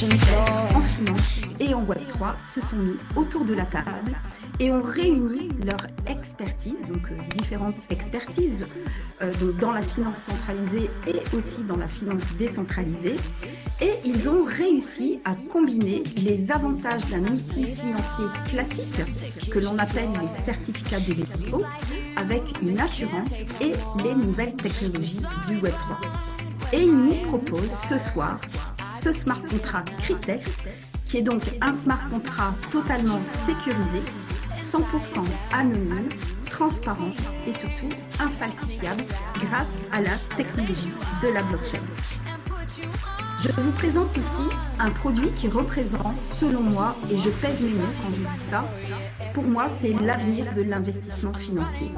en finance et en Web3 se sont mis autour de la table et ont réuni leur expertise, donc différentes expertises donc dans la finance centralisée et aussi dans la finance décentralisée. Et ils ont réussi à combiner les avantages d'un outil financier classique que l'on appelle les certificats de dépôt avec une assurance et les nouvelles technologies du Web3. Et ils nous proposent ce soir ce smart contract Cryptex, qui est donc un smart contract totalement sécurisé, 100% anonyme, transparent et surtout infalsifiable grâce à la technologie de la blockchain. Je vous présente ici un produit qui représente, selon moi, et je pèse mes mots quand je dis ça, pour moi, c'est l'avenir de l'investissement financier,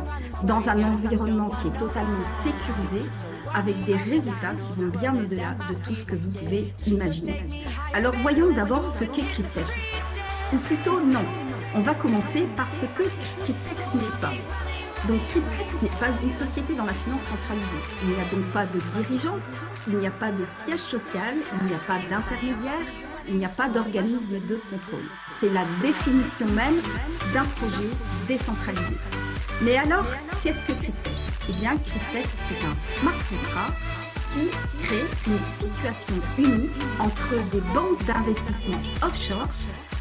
dans un environnement qui est totalement sécurisé, avec des résultats qui vont bien au-delà de tout ce que vous pouvez imaginer. Alors voyons d'abord ce qu'est Cryptex. Ou plutôt non, on va commencer par ce que Cryptex n'est pas. Donc Cryptex n'est pas une société dans la finance centralisée. Il n'y a donc pas de dirigeant, il n'y a pas de siège social, il n'y a pas d'intermédiaire, il n'y a pas d'organisme de contrôle. C'est la définition même d'un projet décentralisé. Mais alors, qu'est-ce que Cryptex? Eh bien, Cryptex est un smart contract qui crée une situation unique entre des banques d'investissement offshore,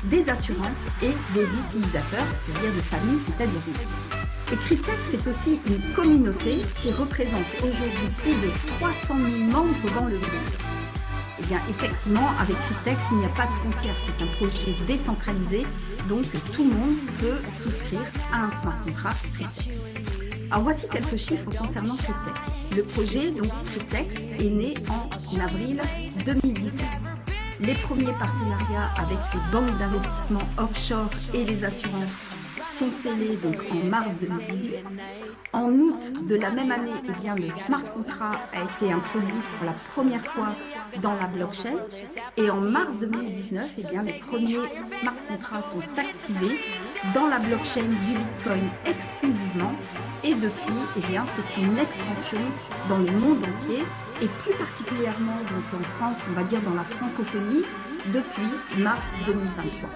des assurances et des utilisateurs, c'est-à-dire des familles, c'est-à-dire nous. Et Cryptex, c'est aussi une communauté qui représente aujourd'hui plus de 300 000 membres dans le monde. Eh bien, effectivement, avec Cryptex, il n'y a pas de frontières. C'est un projet décentralisé, donc tout le monde peut souscrire à un smart contract Cryptex. Alors, voici quelques chiffres concernant Cryptex. Le projet, donc Cryptex, est né en avril 2017. Les premiers partenariats avec les banques d'investissement offshore et les assurances sont scellés donc en mars 2018. En août de la même année, eh bien, le smart contract a été introduit pour la première fois dans la blockchain. Et en mars 2019, eh bien, les premiers smart contracts sont activés dans la blockchain du Bitcoin exclusivement. Et depuis, eh bien, c'est une expansion dans le monde entier et plus particulièrement donc en France, on va dire dans la francophonie, depuis mars 2023.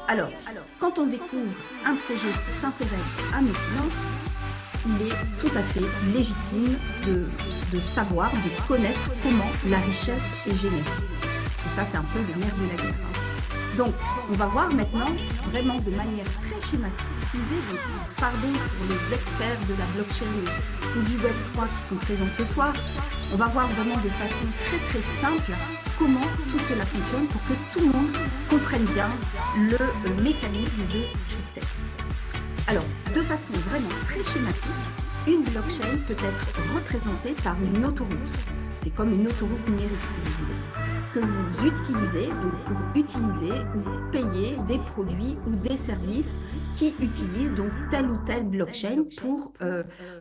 Alors, quand on découvre un projet qui s'intéresse à nos finances, il est tout à fait légitime de savoir, de connaître comment la richesse est générée. Et ça, c'est un peu le nerf de la guerre. Donc, on va voir maintenant, vraiment de manière très schématisée, donc pardon pour les experts de la blockchain ou du Web3 qui sont présents ce soir, on va voir vraiment de façon très très simple comment tout cela fonctionne pour que tout le monde comprenne bien le mécanisme de Cryptex. Alors, de façon vraiment très schématique, une blockchain peut être représentée par une autoroute. C'est comme une autoroute numérique, si vous voulez, que vous utilisez donc pour utiliser ou payer des produits ou des services qui utilisent donc telle ou telle blockchain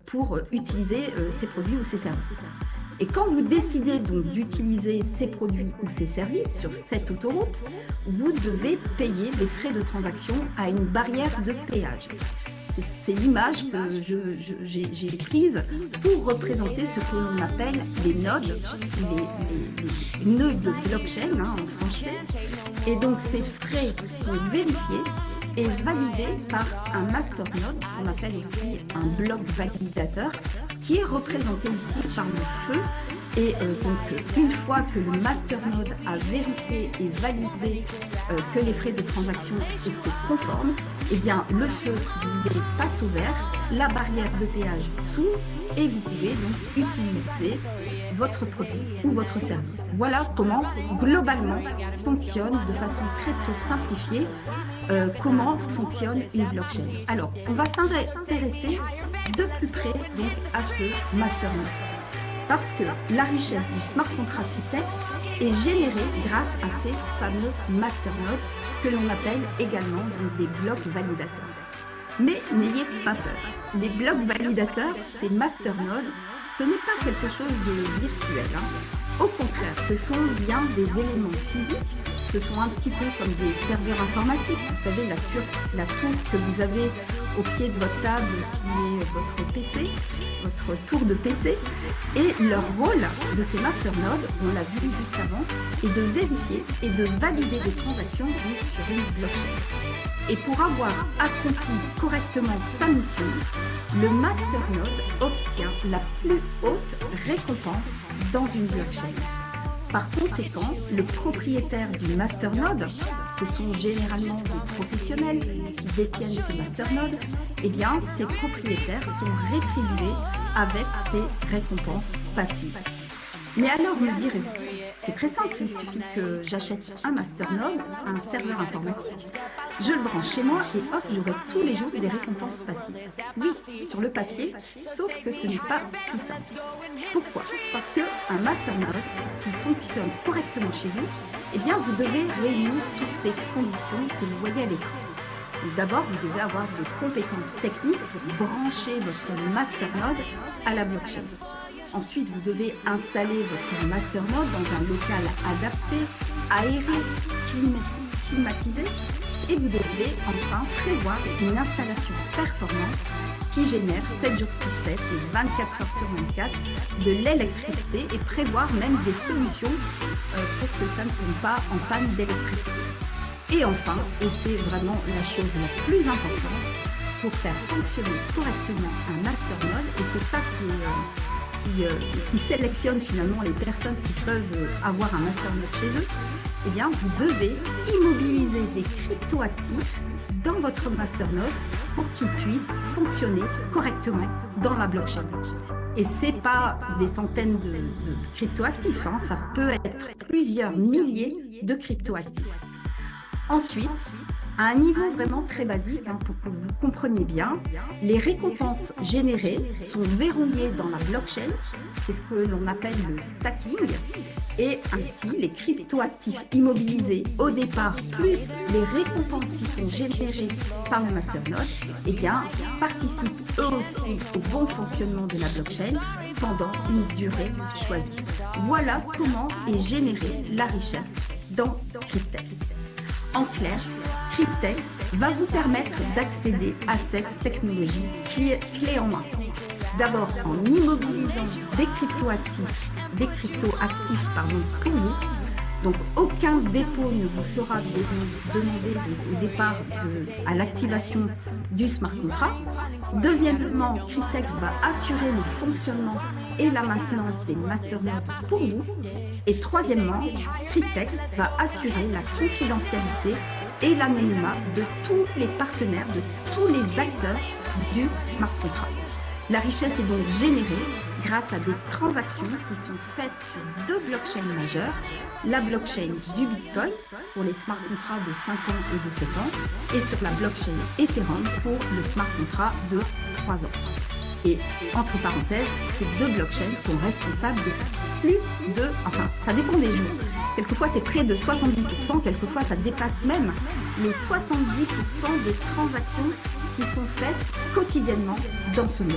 pour utiliser ces produits ou ces services. Et quand vous décidez donc d'utiliser ces produits ou ces services sur cette autoroute, vous devez payer des frais de transaction à une barrière de péage. C'est l'image que j'ai prise pour représenter ce que l'on appelle les nodes, les nœuds de blockchain en français. Et donc ces frais sont vérifiés et validé par un masternode, qu'on appelle aussi un bloc validateur, qui est représenté ici par le feu. Et donc, une fois que le masternode a vérifié et validé que les frais de transaction étaient conformes, eh bien, le feu, si vous voulez, passe au vert, la barrière de péage s'ouvre et vous pouvez donc utiliser votre produit ou votre service. Voilà comment, globalement, fonctionne de façon très très simplifiée comment fonctionne une blockchain. Alors, on va s'intéresser de plus près donc, à ce masternode. Parce que la richesse du smart contract Cryptex est générée grâce à ces fameux masternodes que l'on appelle également donc, des blocs validateurs. Mais n'ayez pas peur. Les blocs validateurs, ces masternodes, ce n'est pas quelque chose de virtuel. Au contraire, ce sont bien des éléments physiques ce sont un petit peu comme des serveurs informatiques. Vous savez, la tour que vous avez au pied de votre table qui est votre PC, votre tour de PC. Et leur rôle de ces masternodes, on l'a vu juste avant, est de vérifier et de valider des transactions sur une blockchain. Et pour avoir accompli correctement sa mission, le masternode obtient la plus haute récompense dans une blockchain. Par conséquent, le propriétaire du masternode, ce sont généralement des professionnels qui détiennent ces masternodes, eh bien, ces propriétaires sont rétribués avec ces récompenses passives. Mais alors, me direz-vous, c'est très simple, il suffit que j'achète un masternode, un serveur informatique, je le branche chez moi et hop, j'aurai tous les jours des récompenses passives. Oui, sur le papier, sauf que ce n'est pas si simple. Pourquoi? Parce qu'un masternode qui fonctionne correctement chez vous, eh bien, vous devez réunir toutes ces conditions que vous voyez à l'écran. D'abord, vous devez avoir des compétences techniques pour brancher votre masternode à la blockchain. Ensuite, vous devez installer votre masternode dans un local adapté, aéré, climatisé. Et vous devez enfin prévoir une installation performante qui génère 7 jours sur 7 et 24 heures sur 24 de l'électricité et prévoir même des solutions pour que ça ne tombe pas en panne d'électricité. Et enfin, et c'est vraiment la chose la plus importante, pour faire fonctionner correctement un masternode, et c'est ça qui sélectionne finalement les personnes qui peuvent avoir un masternode chez eux, eh bien, vous devez immobiliser des cryptoactifs dans votre masternode pour qu'ils puissent fonctionner correctement dans la blockchain. Et ce n'est pas des centaines de cryptoactifs, hein, ça peut être plusieurs milliers de cryptoactifs. Ensuite, à un niveau vraiment très basique, hein, pour que vous compreniez bien, les récompenses générées sont verrouillées dans la blockchain, c'est ce que l'on appelle le stacking, et ainsi les cryptoactifs immobilisés au départ, plus les récompenses qui sont générées par le masternode, eh bien, participent eux aussi au bon fonctionnement de la blockchain pendant une durée choisie. Voilà comment est générée la richesse dans Cryptex. En clair, Cryptex va vous permettre d'accéder à cette technologie clé en main. D'abord en immobilisant des cryptoactifs pour vous. Donc aucun dépôt ne vous sera demandé au départ à l'activation du smart contract. Deuxièmement, Cryptex va assurer le fonctionnement et la maintenance des masternodes pour vous. Et troisièmement, Cryptex va assurer la confidentialité et l'anonymat de tous les partenaires, de tous les acteurs du smart contract. La richesse est donc générée grâce à des transactions qui sont faites sur deux blockchains majeures, la blockchain du Bitcoin pour les smart contracts de 5 ans et de 7 ans, et sur la blockchain Ethereum pour le smart contract de 3 ans. Et entre parenthèses, ces deux blockchains sont responsables de plus de, enfin, ça dépend des jours. Quelquefois, c'est près de 70%, quelquefois, ça dépasse même les 70% des transactions qui sont faites quotidiennement dans ce monde.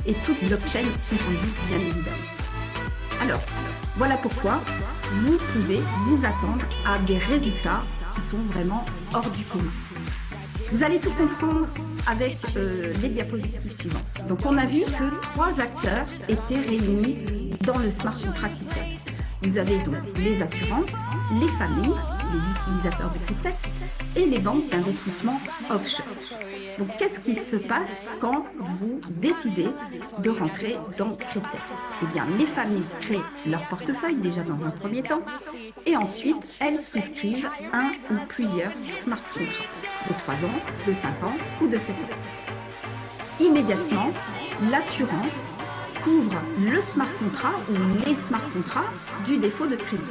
Et toute blockchain confondue, bien évidemment. Alors, voilà pourquoi vous pouvez vous attendre à des résultats qui sont vraiment hors du commun. Vous allez tout comprendre avec les diapositives suivantes. Donc, on a vu que 3 acteurs étaient réunis dans le smart contract Cryptex. Vous avez donc les assurances, les familles, les utilisateurs de Cryptex et les banques d'investissement offshore. Donc, qu'est-ce qui se passe quand vous décidez de rentrer dans Cryptex? Eh bien, les familles créent leur portefeuille déjà dans un premier temps et ensuite, elles souscrivent un ou plusieurs smart contracts de 3 ans, de 5 ans ou de 7 ans. Immédiatement, l'assurance couvre le smart contract ou les smart contracts du défaut de crédit.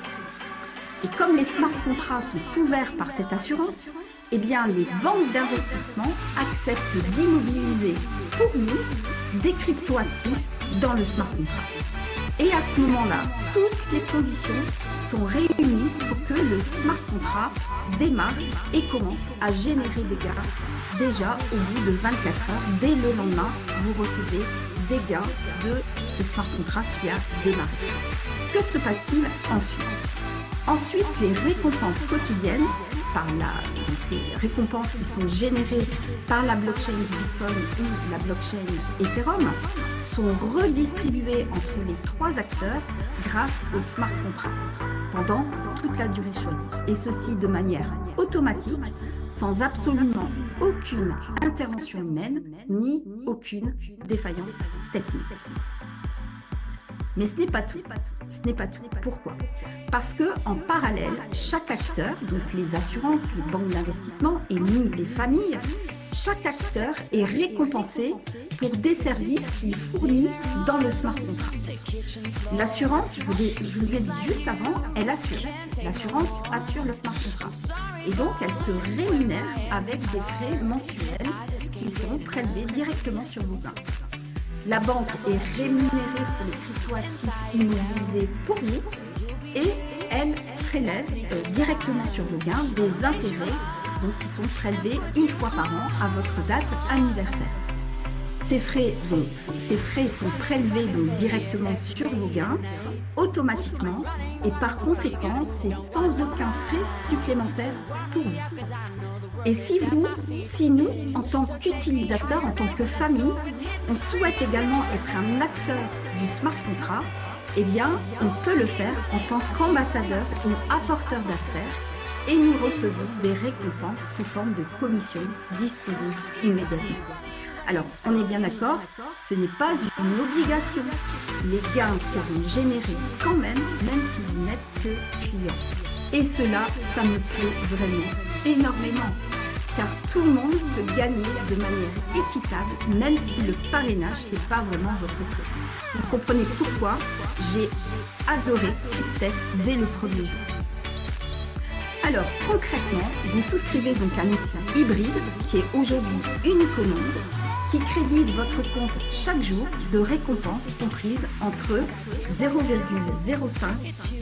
Et comme les smart contracts sont couverts par cette assurance, eh bien, les banques d'investissement acceptent d'immobiliser pour nous des cryptoactifs dans le smart contract. Et à ce moment-là, toutes les conditions sont réunies pour que le smart contract démarre et commence à générer des gains. Déjà, au bout de 24 heures, dès le lendemain, vous recevez des gains de ce smart contract qui a démarré. Que se passe-t-il ensuite? Ensuite, les récompenses quotidiennes, donc les récompenses qui sont générées par la blockchain Bitcoin ou la blockchain Ethereum, sont redistribuées entre les 3 acteurs grâce au smart contract pendant toute la durée choisie. Et ceci de manière automatique, sans absolument aucune intervention humaine, ni aucune défaillance technique. Mais ce n'est pas tout. Ce n'est pas tout. Pourquoi? Parce qu'en parallèle, chaque acteur, donc les assurances, les banques d'investissement et nous, les familles, chaque acteur est récompensé pour des services qu'il fournit dans le smart contract. L'assurance, je vous ai dit juste avant, elle assure. L'assurance assure le smart contract. Et donc, elle se rémunère avec des frais mensuels qui sont prélevés directement sur vos gains. La banque est rémunérée pour les cryptoactifs immobilisés pour vous et elle prélève directement sur vos gains des intérêts donc, qui sont prélevés une fois par an à votre date anniversaire. Ces frais sont prélevés donc, directement sur vos gains automatiquement et par conséquent, c'est sans aucun frais supplémentaire pour vous. Et si nous, en tant qu'utilisateurs, en tant que famille, on souhaite également être un acteur du smart contract, eh bien, on peut le faire en tant qu'ambassadeur ou apporteur d'affaires et nous recevons des récompenses sous forme de commissions distribuées immédiatement. Alors, on est bien d'accord, ce n'est pas une obligation. Les gains seront générés quand même si vous n'êtes que client. Et cela, ça me plaît vraiment énormément. Car tout le monde peut gagner de manière équitable, même si le parrainage, ce n'est pas vraiment votre truc. Vous comprenez pourquoi j'ai adoré Cryptex dès le premier jour. Alors, concrètement, vous souscrivez donc un outil hybride qui est aujourd'hui unique au monde, qui crédite votre compte chaque jour de récompenses comprises entre 0,05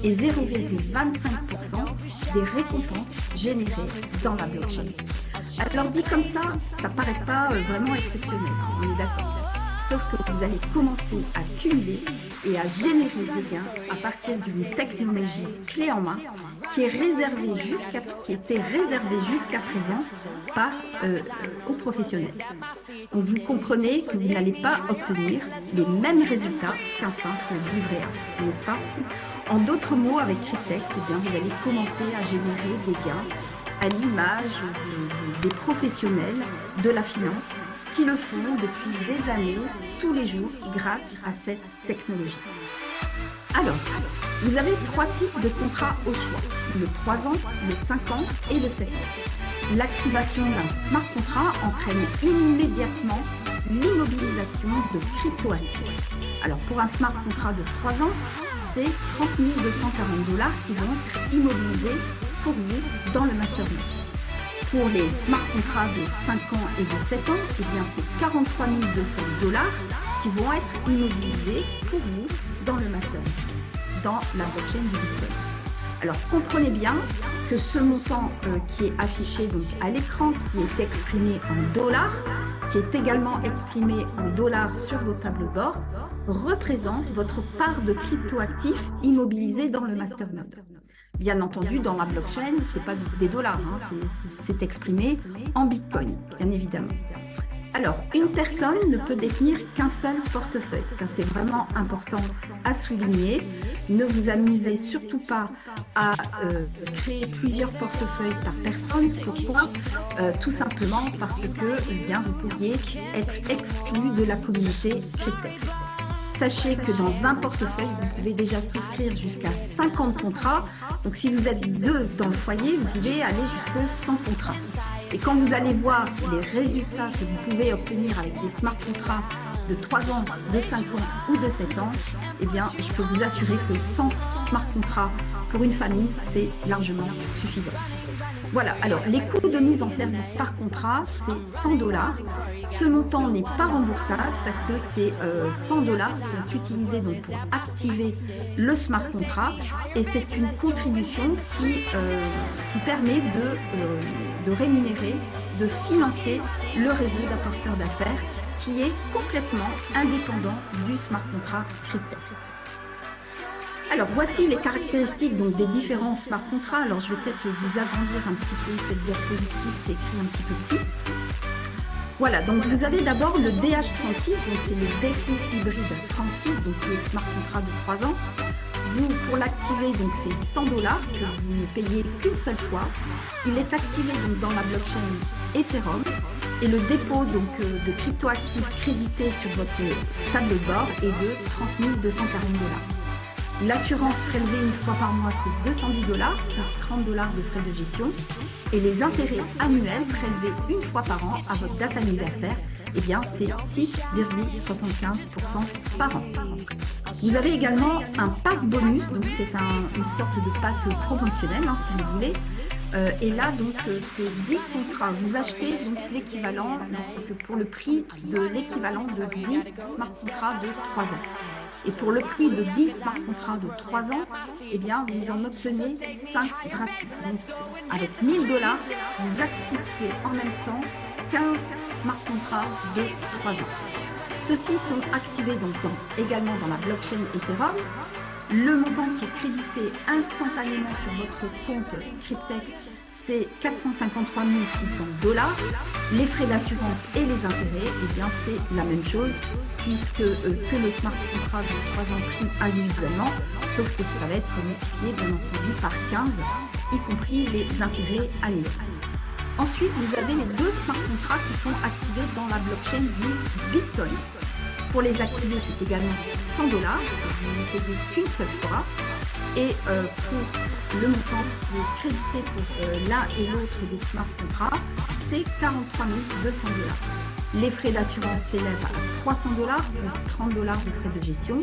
et 0,25% des récompenses générées dans la blockchain. Alors dit comme ça ne paraît pas vraiment exceptionnel, on est d'accord. Sauf que vous allez commencer à cumuler et à générer des gains à partir d'une technologie clé en main qui était réservée jusqu'à présent aux professionnels. Donc vous comprenez que vous n'allez pas obtenir les mêmes résultats qu'un simple livret A, n'est-ce pas? En d'autres mots, avec Cryptex, vous allez commencer à générer des gains à l'image des professionnels de la finance qui le font depuis des années, tous les jours, grâce à cette technologie. Alors, vous avez 3 types de contrats au choix, le 3 ans, le 5 ans et le 7 ans. L'activation d'un smart contract entraîne immédiatement l'immobilisation de cryptoactifs. Alors, pour un smart contract de 3 ans, c'est 30 240 $ qui vont être immobilisés pour vous dans le mastermind. Pour les smart contracts de 5 ans et de 7 ans, eh bien c'est 43 200 $ qui vont être immobilisés pour vous dans le mastermind, dans la blockchain du Bitcoin. Alors comprenez bien que ce montant qui est affiché donc, à l'écran, qui est exprimé en dollars, qui est également exprimé en dollars sur vos tableaux de bord, représente votre part de cryptoactifs immobilisés dans le mastermind. Bien entendu, dans la blockchain, ce n'est pas des dollars, c'est exprimé en Bitcoin, bien évidemment. Alors, une personne ne peut détenir qu'un seul portefeuille. Ça, c'est vraiment important à souligner. Ne vous amusez surtout pas à créer plusieurs portefeuilles par personne. Pourquoi? Tout simplement parce que vous pourriez être exclu de la communauté Cryptex. Sachez que dans un portefeuille, vous pouvez déjà souscrire jusqu'à 50 contrats. Donc, si vous êtes 2 dans le foyer, vous pouvez aller jusqu'à 100 contrats. Et quand vous allez voir les résultats que vous pouvez obtenir avec des smart contrats de 3 ans, de 5 ans ou de 7 ans, eh bien, je peux vous assurer que 100 smart contrats pour une famille, c'est largement suffisant. Voilà, alors les coûts de mise en service par contrat, c'est 100 $. Ce montant n'est pas remboursable parce que ces 100 $ sont utilisés donc, pour activer le smart contract et c'est une contribution qui permet de rémunérer, de financer le réseau d'apporteurs d'affaires qui est complètement indépendant du smart contract Cryptex. Alors, voici les caractéristiques donc, des différents smart contrats. Alors, je vais peut-être vous agrandir un petit peu cette diapositive, c'est écrit un petit peu petit. Voilà, donc vous avez d'abord le DH36, donc c'est le défi hybride 36, donc le smart contrat de 3 ans. Vous, pour l'activer, donc c'est 100 $ que vous ne payez qu'une seule fois. Il est activé donc dans la blockchain Ethereum et le dépôt donc de cryptoactifs crédités sur votre tableau de bord est de 30 240 $. L'assurance prélevée une fois par mois, c'est 210 $ plus 30 $ de frais de gestion. Et les intérêts annuels prélevés une fois par an à votre date anniversaire, eh bien, c'est 6,75% par an. Vous avez également un pack bonus, donc c'est une sorte de pack promotionnel, hein, si vous voulez. Et là, donc, c'est 10 contrats. Vous achetez donc l'équivalent, pour le prix de l'équivalent de 10 smart contrats de 3 ans. Et pour le prix de 10 smart contrats de 3 ans, eh bien, vous en obtenez 5 gratuits. Donc, avec 1 000 $, vous activez en même temps 15 smart contrats de 3 ans. Ceux-ci sont activés donc également dans la blockchain Ethereum. Le montant qui est crédité instantanément sur votre compte Cryptex, c'est 453 600 $. Les frais d'assurance et les intérêts, eh bien, c'est la même chose, puisque que le smart contrat de 3 ans pris individuellement, sauf que ça va être multiplié, bien entendu, par 15, y compris les intérêts annuels. Ensuite, vous avez les 2 smart contrats qui sont activés dans la blockchain du Bitcoin. Pour les activer, c'est également 100 $, vous ne payez qu'une seule fois. Et pour le montant qui est crédité pour l'un et l'autre des smart contrats, c'est 43 200 $. Les frais d'assurance s'élèvent à 300 $, plus 30 $ de frais de gestion.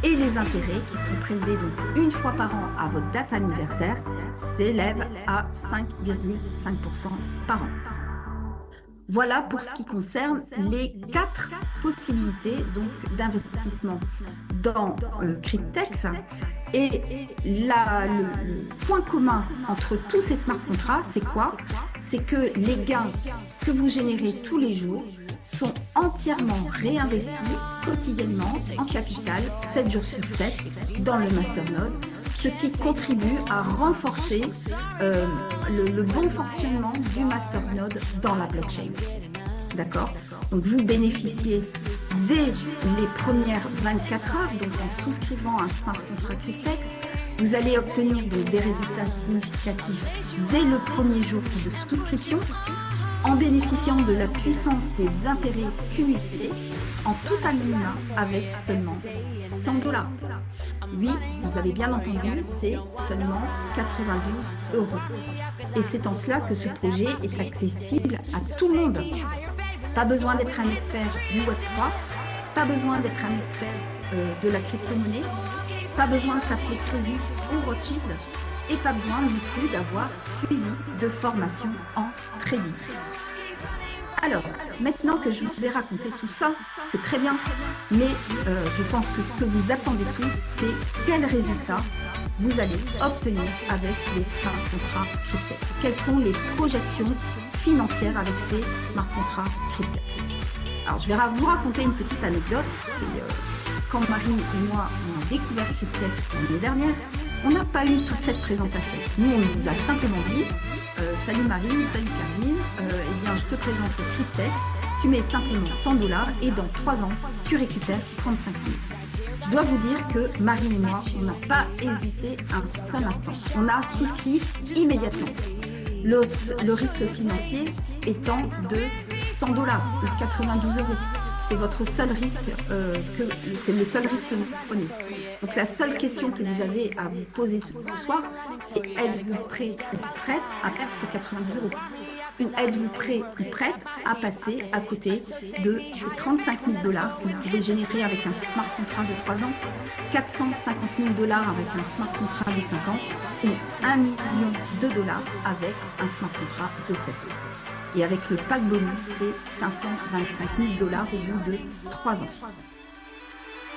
Et les intérêts qui sont prélevés donc une fois par an à votre date anniversaire s'élèvent à 5,5% par an. Voilà pour ce qui concerne les 4 possibilités d'investissement dans Cryptex. Et le point commun entre tous ces smart contrats, c'est quoi? C'est que les gains que vous générez tous les jours sont entièrement réinvestis quotidiennement en capital, 7 jours sur 7, dans le masternode, ce qui contribue à renforcer le bon fonctionnement du masternode dans la blockchain. D'accord? Donc vous bénéficiez dès les premières 24 heures, donc en souscrivant un smart contract Cryptex, vous allez obtenir donc des résultats significatifs dès le premier jour de souscription, en bénéficiant de la puissance des intérêts cumulés en tout anonymat avec seulement 100 $. Oui, vous avez bien entendu, c'est seulement 92 €. Et c'est en cela que ce projet est accessible à tout le monde. Pas besoin d'être un expert du Web3, pas besoin d'être un expert de la crypto-monnaie, pas besoin de s'appeler Crésus ou Rothschild, et pas besoin du tout d'avoir suivi de formation en trading. Alors, maintenant que je vous ai raconté tout ça, c'est très bien, mais je pense que ce que vous attendez tous, c'est quels résultats vous allez obtenir avec les smart contrats Cryptex. Quelles sont les projections financières avec ces smart contrats Cryptex? Alors, je vais vous raconter une petite anecdote. C'est quand Marine et moi on a découvert Cryptex l'année dernière, on n'a pas eu toute cette présentation. Nous, on nous a simplement dit salut Marine, salut Karine, eh bien je te présente le Cryptex, tu mets simplement 100 $ et dans 3 ans, tu récupères 35 000. Je dois vous dire que Marine et moi, on n'a pas hésité un seul instant. On a souscrit immédiatement. Le risque financier étant de 100 $, de 92 €. C'est votre seul risque, c'est le seul risque que vous prenez. Donc la seule question que vous avez à vous poser ce soir, c'est êtes-vous prêt ou prête à perdre ces 90 €? Êtes-vous prêt ou prête à passer à côté de ces 35 000 $ que vous pouvez générer avec un smart contrat de 3 ans, 450 000 $ avec un smart contrat de 5 ans ou 1 million de $ avec un smart contrat de 7 ans? Et avec le pack bonus, c'est 525 000 $ au bout de 3 ans.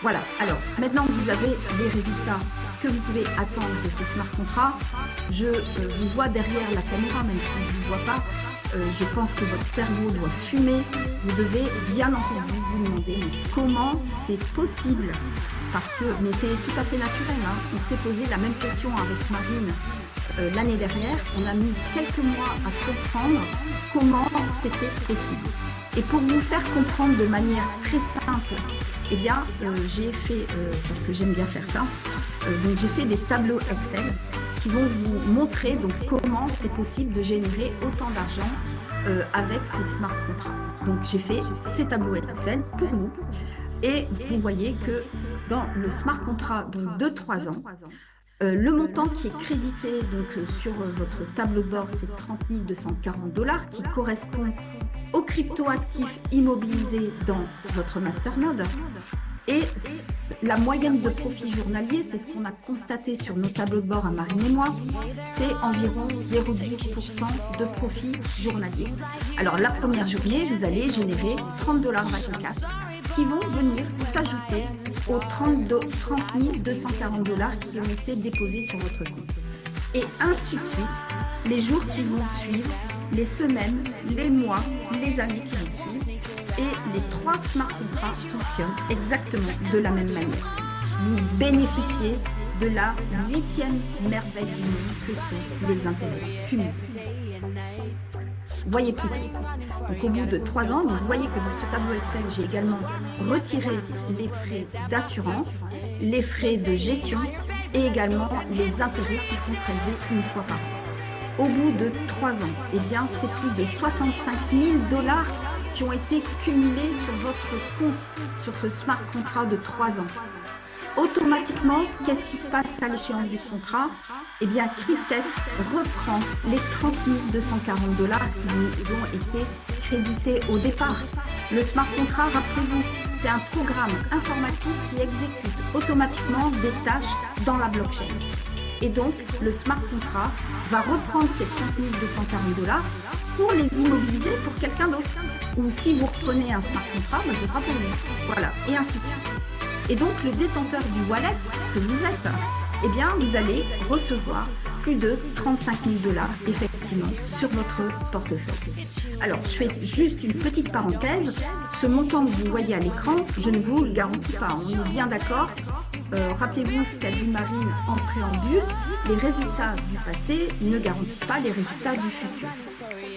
Voilà, alors maintenant que vous avez les résultats que vous pouvez attendre de ces smart contrats, je vous vois derrière la caméra, même si je ne vous vois pas, je pense que votre cerveau doit fumer. Vous devez bien entendu vous demander mais comment c'est possible. Mais c'est tout à fait naturel. Hein. On s'est posé la même question avec Marine l'année dernière. On a mis quelques mois à comprendre comment c'était possible. Et pour vous faire comprendre de manière très simple, eh bien, j'ai fait, parce que j'aime bien faire ça, donc j'ai fait des tableaux Excel qui vont vous montrer donc comment c'est possible de générer autant d'argent avec ces smart contrats. Donc j'ai fait ces tableaux Excel pour vous et vous voyez que dans le smart contrat de 3 ans, le montant qui est crédité sur votre tableau de bord, c'est 30 240 $ qui correspond aux cryptoactifs immobilisés dans votre masternode. Et la moyenne de profit journalier, c'est ce qu'on a constaté sur nos tableaux de bord à Marine et moi, c'est environ 0,10% de profit journalier. Alors la première journée, vous allez générer 30 $ 24 qui vont venir s'ajouter aux 30 240 $ qui ont été déposés sur votre compte. Et ainsi de suite, les jours qui vont suivre, les semaines, les mois, les années qui vont suivre. Et les 3 smart contrats fonctionnent exactement de la même manière. Vous bénéficiez de la 8e merveille du monde que sont les intérêts cumulés. Voyez plutôt. Donc au bout de 3 ans, vous voyez que dans ce tableau Excel, j'ai également retiré les frais d'assurance, les frais de gestion et également les intérêts qui sont prélevés une fois par an. Au bout de 3 ans, eh bien, c'est plus de 65 000 $ qui ont été cumulés sur votre compte, sur ce smart contrat de 3 ans. Automatiquement, qu'est-ce qui se passe à l'échéance du contrat? Eh bien, Cryptex reprend les 30 240 $ qui nous ont été crédités au départ. Le smart contrat, rappelez-vous, c'est un programme informatique qui exécute automatiquement des tâches dans la blockchain. Et donc, le smart contract va reprendre ces 30 240 $ pour les immobiliser pour quelqu'un d'autre. Ou si vous reprenez un smart contract, ce sera pour lui. Voilà, et ainsi de suite. Et donc, le détenteur du wallet que vous êtes, eh bien, vous allez recevoir plus de 35 000 $ effectivement sur votre portefeuille. Alors, je fais juste une petite parenthèse. Ce montant que vous voyez à l'écran, je ne vous le garantis pas. On est bien d'accord. Rappelez-vous ce qu'a dit Marine en préambule, les résultats du passé ne garantissent pas les résultats du futur.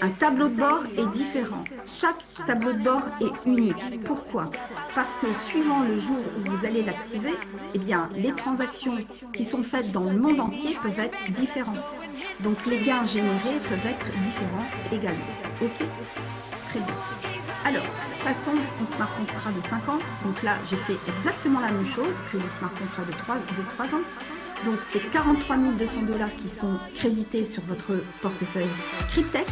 Un tableau de bord est différent. Chaque tableau de bord est unique. Pourquoi? Parce que suivant le jour où vous allez l'activer, eh bien, les transactions qui sont faites dans le monde entier peuvent être différentes. Donc les gains générés peuvent être différents également. Ok? Très bien. Alors, passons au smart contract de 5 ans. Donc là, j'ai fait exactement la même chose que le smart contract de 3 ans. Donc, c'est 43 200 $ qui sont crédités sur votre portefeuille Cryptex.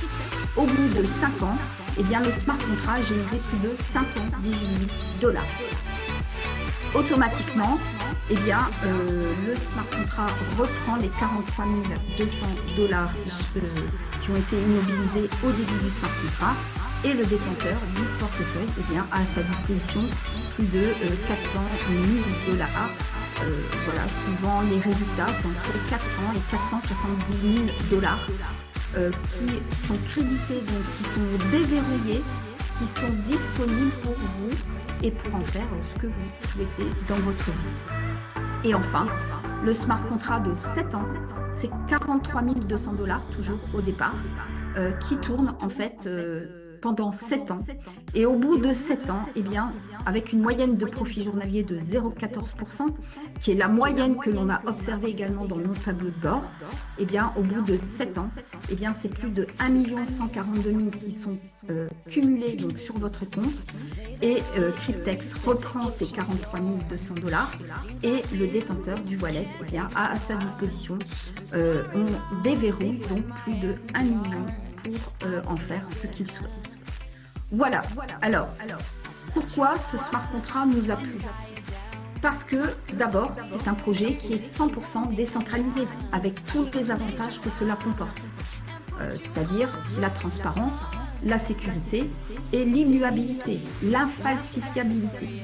Au bout de 5 ans, eh bien, le smart contract a généré plus de 518 000 $. Automatiquement, eh bien, le smart contract reprend les 43 200 $ qui ont été immobilisés au début du smart contract. Et le détenteur du portefeuille eh bien, a à sa disposition plus de 400 000 $. Voilà, suivant les résultats, c'est entre 400 et 470 000 $ qui sont crédités, donc qui sont déverrouillés, qui sont disponibles pour vous et pour en faire ce que vous souhaitez dans votre vie. Et enfin, le smart contract de 7 ans, c'est 43 200 $, toujours au départ, qui tourne en fait pendant 7 ans. Et au bout de 7 ans, eh bien, avec une moyenne de profit journalier de 0,14%, qui est la moyenne que l'on a observée également dans nos tableaux de bord, eh bien, au bout de 7 ans, eh bien, c'est plus de 1 142 000 qui sont cumulés donc, sur votre compte. Et Cryptex reprend ces 43 200 $ et le détenteur du wallet eh bien, a à sa disposition, on déverrouille donc plus de 1 million pour en faire ce qu'il souhaite. Voilà. Alors, pourquoi ce smart contract nous a plu? Parce que d'abord, c'est un projet qui est 100% décentralisé, avec tous les avantages que cela comporte. C'est-à-dire la transparence, la sécurité et l'immuabilité, l'infalsifiabilité.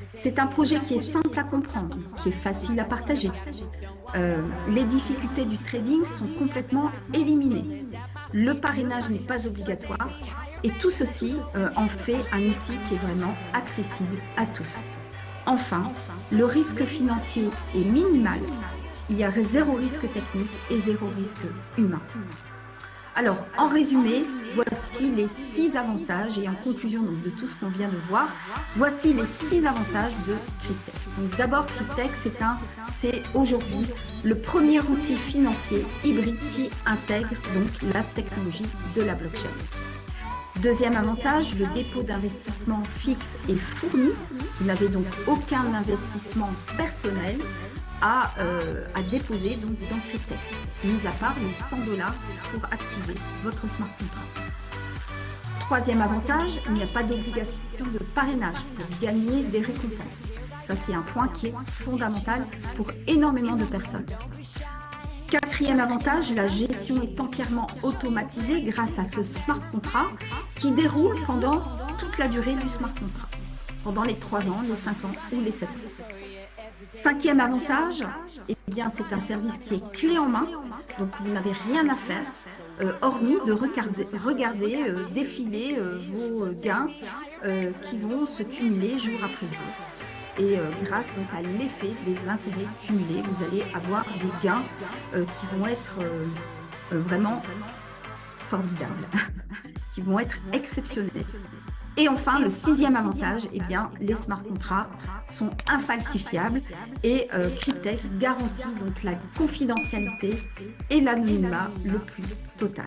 C'est un projet qui est simple à comprendre, qui est facile à partager. Les difficultés du trading sont complètement éliminées. le parrainage n'est pas obligatoire et tout ceci en fait un outil qui est vraiment accessible à tous. Enfin, le risque financier est minimal. Il y a zéro risque technique et zéro risque humain. Alors, en résumé, voici les 6 avantages et en conclusion donc, de tout ce qu'on vient de voir, voici les 6 avantages de Cryptex. Donc d'abord, Cryptex, c'est aujourd'hui le premier outil financier hybride qui intègre donc la technologie de la blockchain. Deuxième avantage, le dépôt d'investissement fixe est fourni. Vous n'avez donc aucun investissement personnel à déposer donc, dans Cryptex, mis à part les 100 $ pour activer votre smart contract. Troisième avantage, il n'y a pas d'obligation de parrainage pour gagner des récompenses. Ça, c'est un point qui est fondamental pour énormément de personnes. Quatrième avantage, la gestion est entièrement automatisée grâce à ce smart contract qui déroule pendant toute la durée du smart contract, pendant les 3 ans, les 5 ans ou les 7 ans. Cinquième avantage, eh bien, c'est un service qui est clé en main, donc vous n'avez rien à faire, hormis de regarder défiler vos gains qui vont se cumuler jour après jour. Et grâce donc à l'effet des intérêts cumulés, vous allez avoir des gains qui vont être vraiment formidables, qui vont être exceptionnels. Et enfin, le 6e avantage, eh bien, les smart contracts sont infalsifiables et Cryptex garantit donc la confidentialité et l'anonymat le plus total.